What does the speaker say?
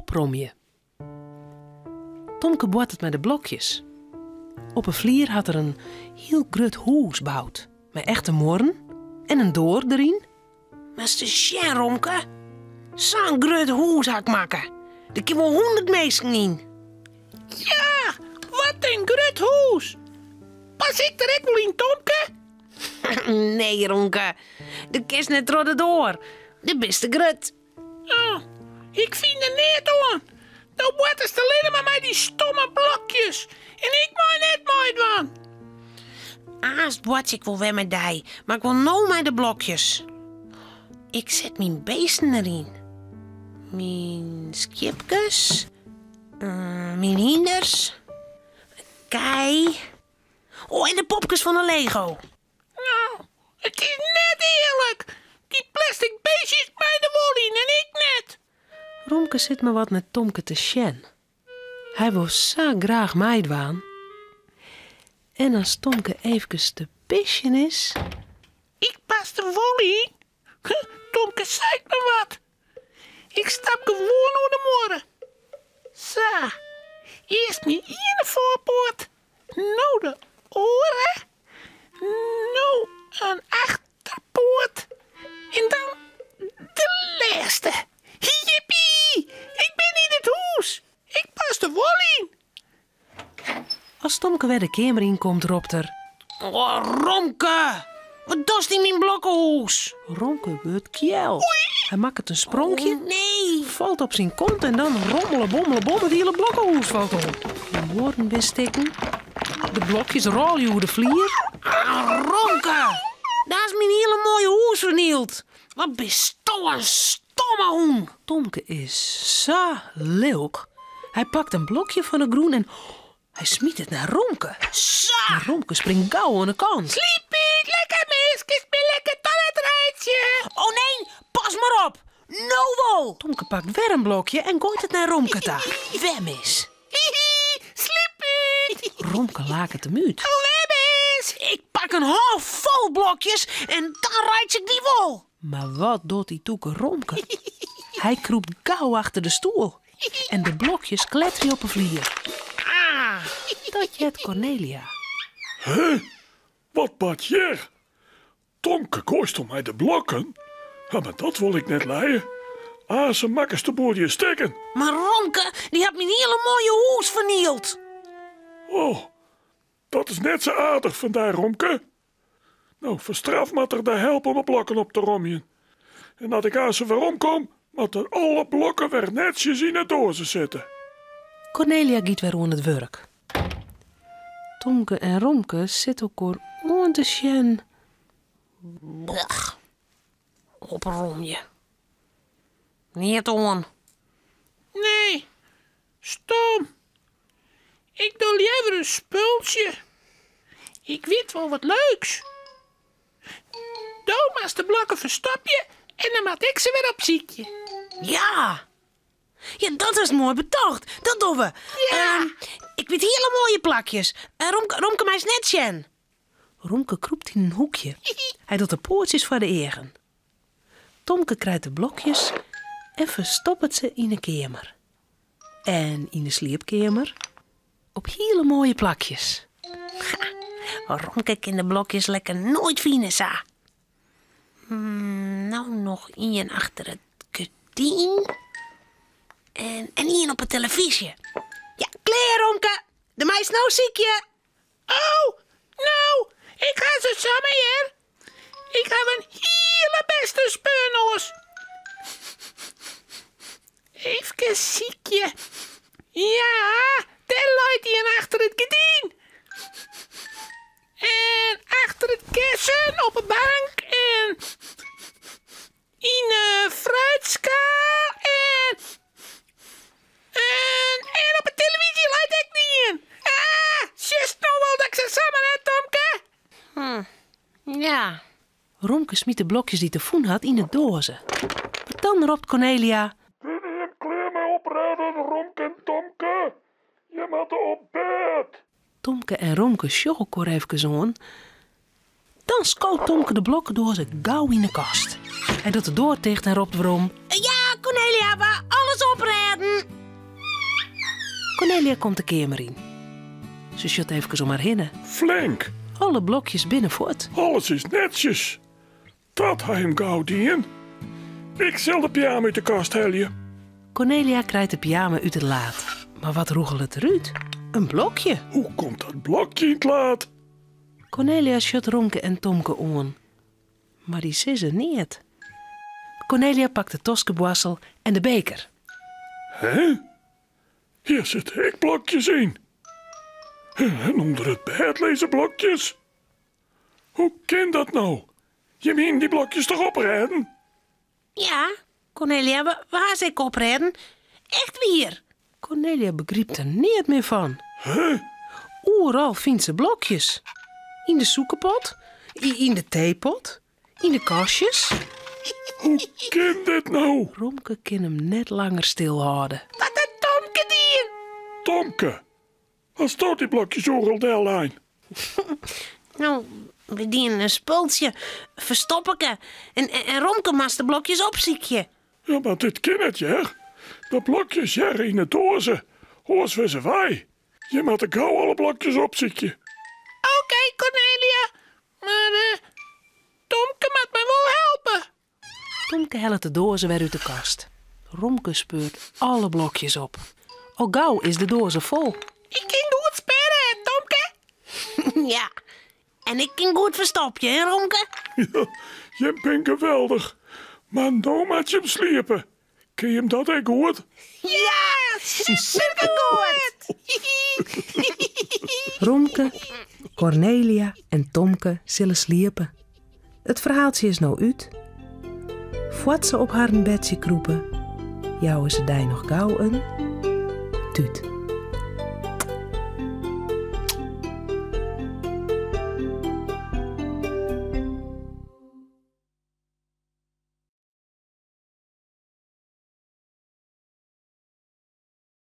opromje. Tomke boort het met de blokjes. Op een vlier had er een heel grut hoes bouwd. Met echte moren en een door erin. Maar is de sjen, Romke? Zo'n grut hoes had ik maken. Er kunnen wel 100 mensen in. Ja, wat een grut hoes. Pas ik er ook wel in, Tomke? Nee, Romke. De kist net rodde door. De beste grut. Oh, ik vind er net aan. Nou wordt het alleen maar met die stomme blokjes. En ik moet net mooi doen. Haast word ik wel weer met die, maar ik wil nou met de blokjes. Ik zet mijn beesten erin. Mijn skipjes. Mijn hinders. Kei. Oh, en de popjes van de Lego. Nou, het is net eerlijk. Die plastic beestjes bij de wol in en ik net. Romke zit me wat met Tomke te sjen. Hij wil zo graag meidwaan. En als Tomke eventjes te pisjen is... Ik pas de wol in. Tomke zei me wat. Ik stap gewoon door de morgen. Zo. Eerst mijn ene voorpoort. Nou de oren. Nou een achterpoort. En dan de laatste. Jippie! Ik ben in het huis. Ik pas de wol in. Als Tomke weer de kamer in komt, roept er... Oh, Romke! Wat doet in mijn blokkenhoes? Romke wordt kjel. Hij maakt een sprongje, Nee! valt op zijn kont en dan rommelen, bommelen, bom, het hele blokkenhoes valt om. De woorden bestikken, de blokjes rollen over de vlier. Ah, Romke! Daar is mijn hele mooie hoes vernield. Wat bist toch een stomme hoen. Tomke is zo leuk. Hij pakt een blokje van de groen en hij smiet het naar Romke. Zo! Maar Romke springt gauw aan de kant. Sleepie, lekker miskes, ben lekker toiletrijtje. Oh nee, pas maar op. Nou wel. Tomke pakt weer een blokje en gooit het naar Romke toe. Wem is. Sleepie. Romke laat het hem uit. Lebbes. Ik pak een half vol blokjes en dan rijd ik die wol. Maar wat doet die toeke Romke? Hij kroept gauw achter de stoel. En de blokjes kletteren op een vlier. Ah. Dat jet Cornelia. Wat bad jij? Tomke kost om mij de blokken. Ja, maar dat wil ik net leiden. Ze makkers de boer je steken. Maar Romke, die had mijn hele mooie hoes vernield. Oh, dat is net zo aardig van daar, Romke. Nou, verstraf maar er daar helpen om de blokken op te rommen. En dat ik ze weer omkom, moet er alle blokken weer netjes in het dozen zitten. Cornelia giet weer aan het werk. Tomke en Romke zitten elkaar aan te sjen. Blech. Oprom je. Niet on. Nee, stom. Ik doe liever een spultje. Ik weet wel wat leuks. Doe maar de blokken verstopje en dan maak ik ze weer op ziekje. Ja. Ja, dat is mooi betoogd. Dat doen we. Ja. Ik weet hele mooie plakjes. Romke mij is net sjen. Romke kroept in een hoekje. Hij doet de poortjes voor de egen. Tomke krijgt de blokjes en verstopt ze in de kamer. En in de slaapkamer op hele mooie plakjes. Romke kan de blokjes lekker nooit vinden, sa. Nou nog één achter het gordijn. En één op de televisie. Ja, klaar, Romke. De meis nou ziekje. Oh, nou, ik ga ze samen hier. Ik heb een hele beste speurnoos. Even ziekje. Ja, daar loopt hij achter het gordijn. En achter het kussen op een bank en in een fruitschaal en op de televisie laat ik niet in. Just nou wel dat ik ze samen heb, Tomke. Ja. Romke smiet de blokjes die te voen had in de dozen. Dan roept Cornelia... Wil je hem klaar mee opraden, Romke en Tomke? Je moet op bed. Tomke en Romke sjoggen elkaar even aan. Dan scoot Tomke de blokken door ze gauw in de kast. Hij doet de deur dicht en roept waarom... Ja, Cornelia, we alles opraden. Cornelia komt de kamer in. Ze shut even om haar hinnen. Flink. Alle blokjes binnenvoort. Alles is netjes. Dat hij hem gauw dien. Ik zal de pyjama uit de kast heljen. Cornelia krijgt de pyjama uit het laad. Maar wat roegelt het eruit? Een blokje. Hoe komt dat blokje in het laad? Cornelia shut Romke en Tomke aan. Maar die sissen niet. Cornelia pakt de toskeboassel en de beker. Hè? Hier zitten hekblokjes in. En onder het bed lezen blokjes. Hoe kan dat nou? Je meent die blokjes toch oprijden? Ja, Cornelia, waar ze ik oprijden? Echt weer. Cornelia begrijpt er niet meer van. Hè? Overal vindt ze blokjes. In de soekenpot, in de theepot, in de kastjes. Hoe kan dit nou? Romke kan hem net langer stilhouden. Wat een Tomke die. Tomke, wat staat die blokjes overal de lijn? Nou, we dienen een spultje, verstoppen en Romke mas de blokjes opziekje. Ja, maar dit kan het, ja. De blokjes hier in de dozen. Hoors we ze wij. Je moet er gauw alle blokjes opzieken. Oké, Cornelia. Maar Tomke moet me wel helpen. Tomke helpt de dozen weer uit de kast. Romke speurt alle blokjes op. Al gauw is de dozen vol. Ik kan goed spelen, Tomke. Ja, en ik kan goed verstopje, hè, Romke? Ja, je bent geweldig. Maar nou moet je hem sliepen. Kun je hem dat echt goed? Ja, supergoed. Romke, Cornelia en Tomke zullen sliepen. Het verhaaltje is nou uit. Voordat ze op haar bedje kroepen, jouwen ze daar nog gauw een tuut.